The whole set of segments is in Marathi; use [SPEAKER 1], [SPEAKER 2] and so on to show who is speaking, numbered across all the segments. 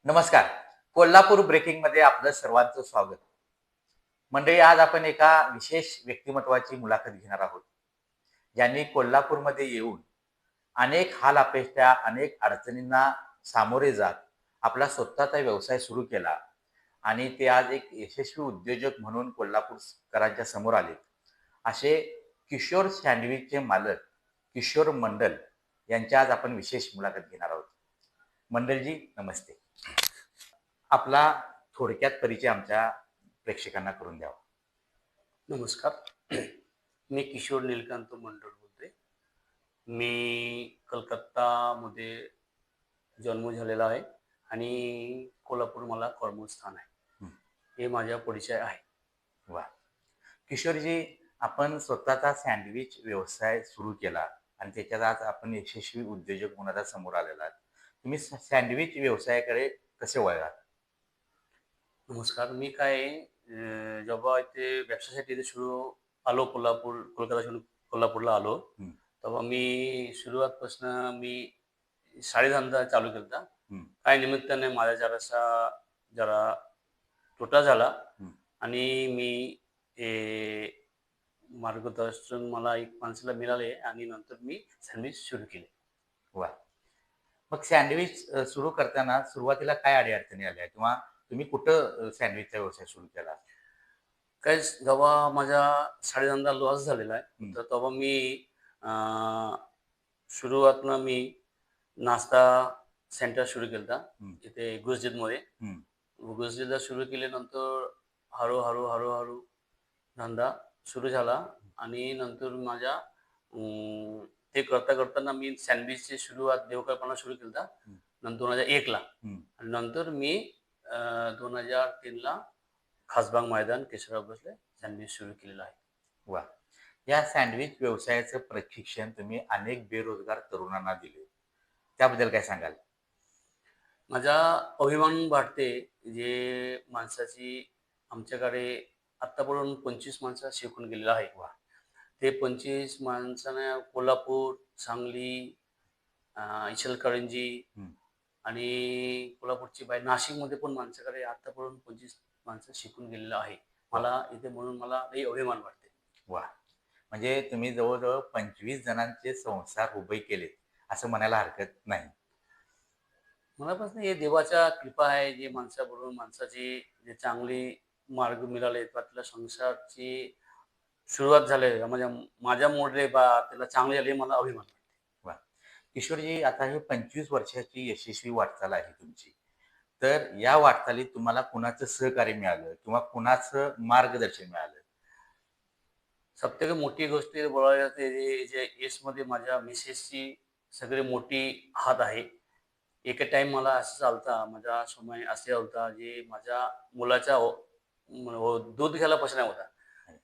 [SPEAKER 1] नमस्कार. कोल्हापूर ब्रेकिंग मध्ये आपलं सर्वांचं स्वागत. मंडळी, आज आपण एका विशेष व्यक्तिमत्वाची मुलाखत घेणार आहोत, ज्यांनी कोल्हापूरमध्ये येऊन अनेक हाल अपेष्टा, अनेक अडचणींना सामोरे जात आपला स्वतःचा व्यवसाय सुरू केला आणि ते आज एक यशस्वी उद्योजक म्हणून कोल्हापूरकरांच्या समोर आले. असे किशोर सँडविचचे मालक किशोर मंडल यांच्या आज आपण विशेष मुलाखत घेणार आहोत. मंडलजी, नमस्ते. आपला थोडक्यात परिचय आमच्या प्रेक्षकांना करून द्यावा.
[SPEAKER 2] नमस्कार. मी किशोर नीलकांत मंडळ बोलते. मी कलकत्तामध्ये जन्म झालेला आहे आणि कोल्हापूर मला कर्मस्थान आहे. हे माझा परिचय आहे.
[SPEAKER 1] वा. किशोरजी, आपण स्वतःचा सँडविच व्यवसाय सुरू केला आणि त्याच्यात आज आपण यशस्वी उद्योजक म्हणून आता समोर आलेला आहात. तुम्ही सँडविच व्यवसायाकडे कसे वळलात?
[SPEAKER 2] नमस्कार. मी जेव्हा इथे व्यवसायासाठी इथे आलो कोल्हापूरला आलो, तेव्हा मी सुरुवातपासून मी साडीधंदा चालू केला. काही निमित्ताने माझा जरा तोटा झाला आणि मी मार्गदर्शन मला एक माणसाला मिळाले आणि नंतर मी सँडविच सुरू केले.
[SPEAKER 1] वा. मग सँडविच सुरू करताना सुरुवातीला काय अडचणी आल्या किंवा तुम्ही कुठं सँडविचचा व्यवसाय सुरू केला?
[SPEAKER 2] जेव्हा माझा साडीधंदा लॉस झालेला आहे, तर तेव्हा मी सुरुवातनं मी नाश्ता सेंटर सुरू केला इथे गुजरातमध्ये. गुजरातला सुरू केल्यानंतर हळूहळू धंदा सुरू झाला आणि नंतर माझ्या ते करताना मी सँडविचची सुरुवात देवकल्पना सुरू केला नंतर 2001ला आणि नंतर मी 2003ला खासबाग मैदान केशवराव भोसले सँडविच सुरू केलेलं आहे.
[SPEAKER 1] वा. या सँडविच व्यवसायाचं प्रशिक्षण तुम्ही अनेक बेरोजगार तरुणांना दिले, त्याबद्दल काय सांगाल?
[SPEAKER 2] माझा अभिमान वाटते जे माणसाची आमच्याकडे आत्तापर्यंत 25 माणसं शिकून गेलेलं आहे.
[SPEAKER 1] वा.
[SPEAKER 2] ते 25 माणसाने कोल्हापूर, सांगली, इचलकरंजी आणि कोल्हापूरची बाहेर नाशिकमध्ये पण माणसाकडे आतापर्यंत 25 माणसं शिकून गेलेलं आहे. मला इथे म्हणून मला लई अभिमान वाटते.
[SPEAKER 1] वा. म्हणजे तुम्ही जवळजवळ 25 जणांचे संसार उभे केले असं म्हणायला हरकत नाही.
[SPEAKER 2] मनापासून हे देवाच्या कृपा आहे. जे माणसाबरोबर माणसाची जे चांगली मार्ग मिळाले, त्यातल्या संसारची सुरुवात झाली माझ्या मोडले त्याला चांगले झाले, मला अभिमान वाटते.
[SPEAKER 1] वा. किशोरजी, आता हे 25 वर्षाची यशस्वी वाटचाल आहे तुमची, तर या वाटचालीत तुम्हाला कुणाचं सहकार्य मिळालं किंवा कुणाचं मार्गदर्शन मिळालं?
[SPEAKER 2] सगळ्यात मोठी गोष्ट बोलायला जे येसमध्ये माझ्या मिसेसची सगळी मोठी हात आहे. एका टाइम मला असं चालता माझा समय असे होता जे माझ्या मुलाचा दूध घ्यायला पैसा होता.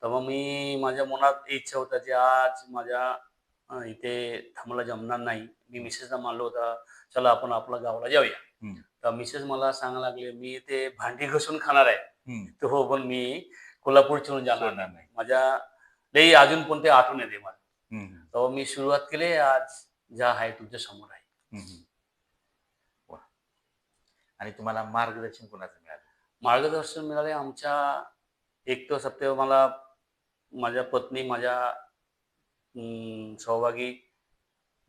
[SPEAKER 2] तेव्हा मी माझ्या मनात इच्छा होता की आज माझ्या इथे थांबला जमणार नाही. मी मिसेसला मानलो होता, चला आपण आपल्या गावाला जाऊया. तर मिसेस मला सांगायला लागले, मी ते भांडी घसून खाणार आहे. तर हो, पण मी कोल्हापूर सोडून जाणार नाही. माझ्या लई अजून पण ते आठवण येते मला. तेव्हा मी सुरुवात केली, आज ज्या आहे तुमच्या समोर आहे.
[SPEAKER 1] वा. आणि तुम्हाला मार्गदर्शन कोणाचं मिळालं?
[SPEAKER 2] मार्गदर्शन मिळाले आमच्या एक तर सत्य मला माझ्या पत्नी, माझ्या सहभागी,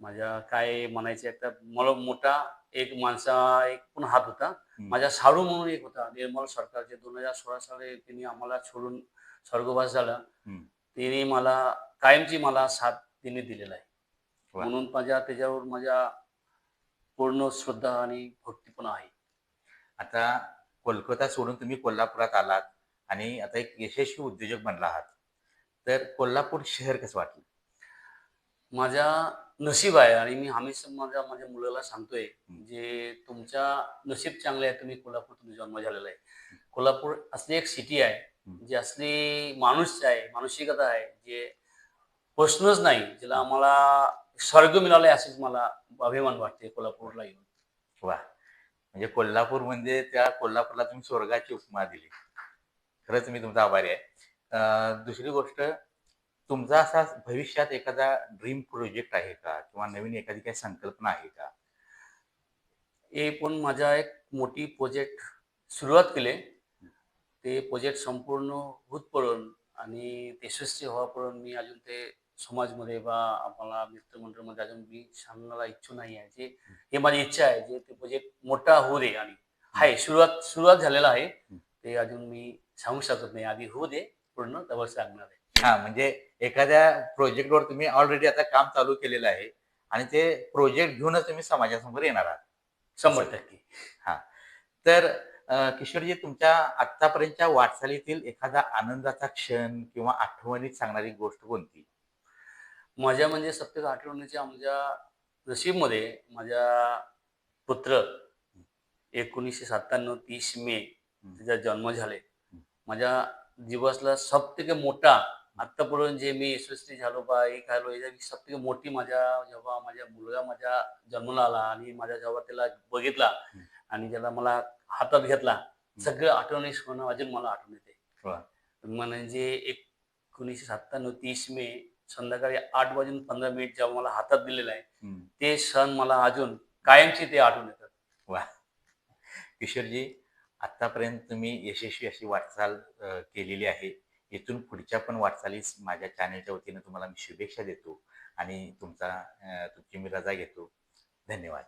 [SPEAKER 2] माझ्या काय म्हणायचे एकदा मला मोठा एक एक पण हात होता. माझ्या साडू म्हणून एक होता निर्मल सरकारचे. 2016 साली त्यांनी आम्हाला सोडून स्वर्गवास झाला. तिने मला कायमची साथ तिने दिलेला आहे. म्हणून त्याच्यावर माझ्या पूर्ण श्रद्धा आणि भक्ती पण आहे.
[SPEAKER 1] आता कोलकाता सोडून तुम्ही कोल्हापुरात आलात आणि आता एक यशस्वी उद्योजक बनला आहात, तर कोल्हापूर शहर कसं वाटलं?
[SPEAKER 2] माझ्या नशीब आहे आणि मी हमेशा माझ्या मुलाला सांगतोय, जे तुमच्या नशीब चांगले आहे, तुम्ही कोल्हापूर तुम्ही जन्म झालेला आहे. कोल्हापूर असली एक सिटी आहे, जी असली माणूस आहे, मानसिकता आहे, जे प्रश्नच नाही, ज्याला आम्हाला स्वर्ग मिळालाय असेच मला अभिमान वाटते कोल्हापूरला येऊन.
[SPEAKER 1] वा. म्हणजे कोल्हापूर म्हणजे त्या कोल्हापूरला तुम्ही स्वर्गाची उपमा दिली. खरंच मी तुमचा आभारी आहे. दुसरी गोष्ट, तुमचा असा भविष्यात एखादा ड्रीम प्रोजेक्ट आहे का? किंवा नवीन एखादी काही संकल्पना आहे का?
[SPEAKER 2] हे पण माझा एक मोठी प्रोजेक्ट सुरुवात केली. ते प्रोजेक्ट संपूर्ण होतपर्यंत आणि ते यशस्वी व्हावापर्यंत मी अजून ते समाजमध्ये बा आम्हाला मित्रमंडळामध्ये अजून मी सांगण्याला इच्छुक नाही आहे. हे माझी इच्छा आहे, जे ते प्रोजेक्ट मोठा होऊ दे आणि आहे सुरुवात सुरुवात झालेला आहे. ते अजून मी सांगू शकत नाही. आधी होऊ दे पूर्ण तेव्हा सांगणार आहे.
[SPEAKER 1] हां, म्हणजे एखाद्या प्रोजेक्टवर तुम्ही ऑलरेडी आता काम चालू केलेलं आहे आणि ते प्रोजेक्ट घेऊनच तुम्ही समाजासमोर येणार आहात.
[SPEAKER 2] 100%.
[SPEAKER 1] हां. तर किशोरजी, तुमच्या आत्तापर्यंतच्या वाटचालीतील एखादा आनंदाचा क्षण किंवा आठवणीत सांगणारी गोष्ट कोणती?
[SPEAKER 2] माझ्या म्हणजे सत्य आठवणीच्या आमच्या नशीबमध्ये माझा पुत्र 1997 30 मे त्याचा जन्म झाले. माझ्या दिवसला सबथेके मोठा आत्तापर्यंत जे मी यशस्वी झालो बा हे झालो याच्या सबथेके मोठी जेव्हा माझा मुलगा माझ्या जन्माला आला आणि माझ्या जेव्हा त्याला बघितला आणि त्याला मला हातात घेतला, सगळं आठवणी अजून मला आठवण येते.
[SPEAKER 1] वाह!
[SPEAKER 2] म्हणजे 1997 30 मे संध्याकाळी 8 वाजून 15 मिनिट जेव्हा मला हातात दिलेलं आहे,
[SPEAKER 1] हं.
[SPEAKER 2] ते क्षण मला अजून कायमची ते आठवण येतात.
[SPEAKER 1] वाह! किशोरजी, आत्तापर्यंत तुम्ही यशस्वी अशी वाटचाल केलेली आहे. इथून पुढच्या पण वाटचालीस माझ्या चॅनलच्या वतीनं तुम्हाला मी शुभेच्छा देतो आणि तुमची मी रजा घेतो. धन्यवाद.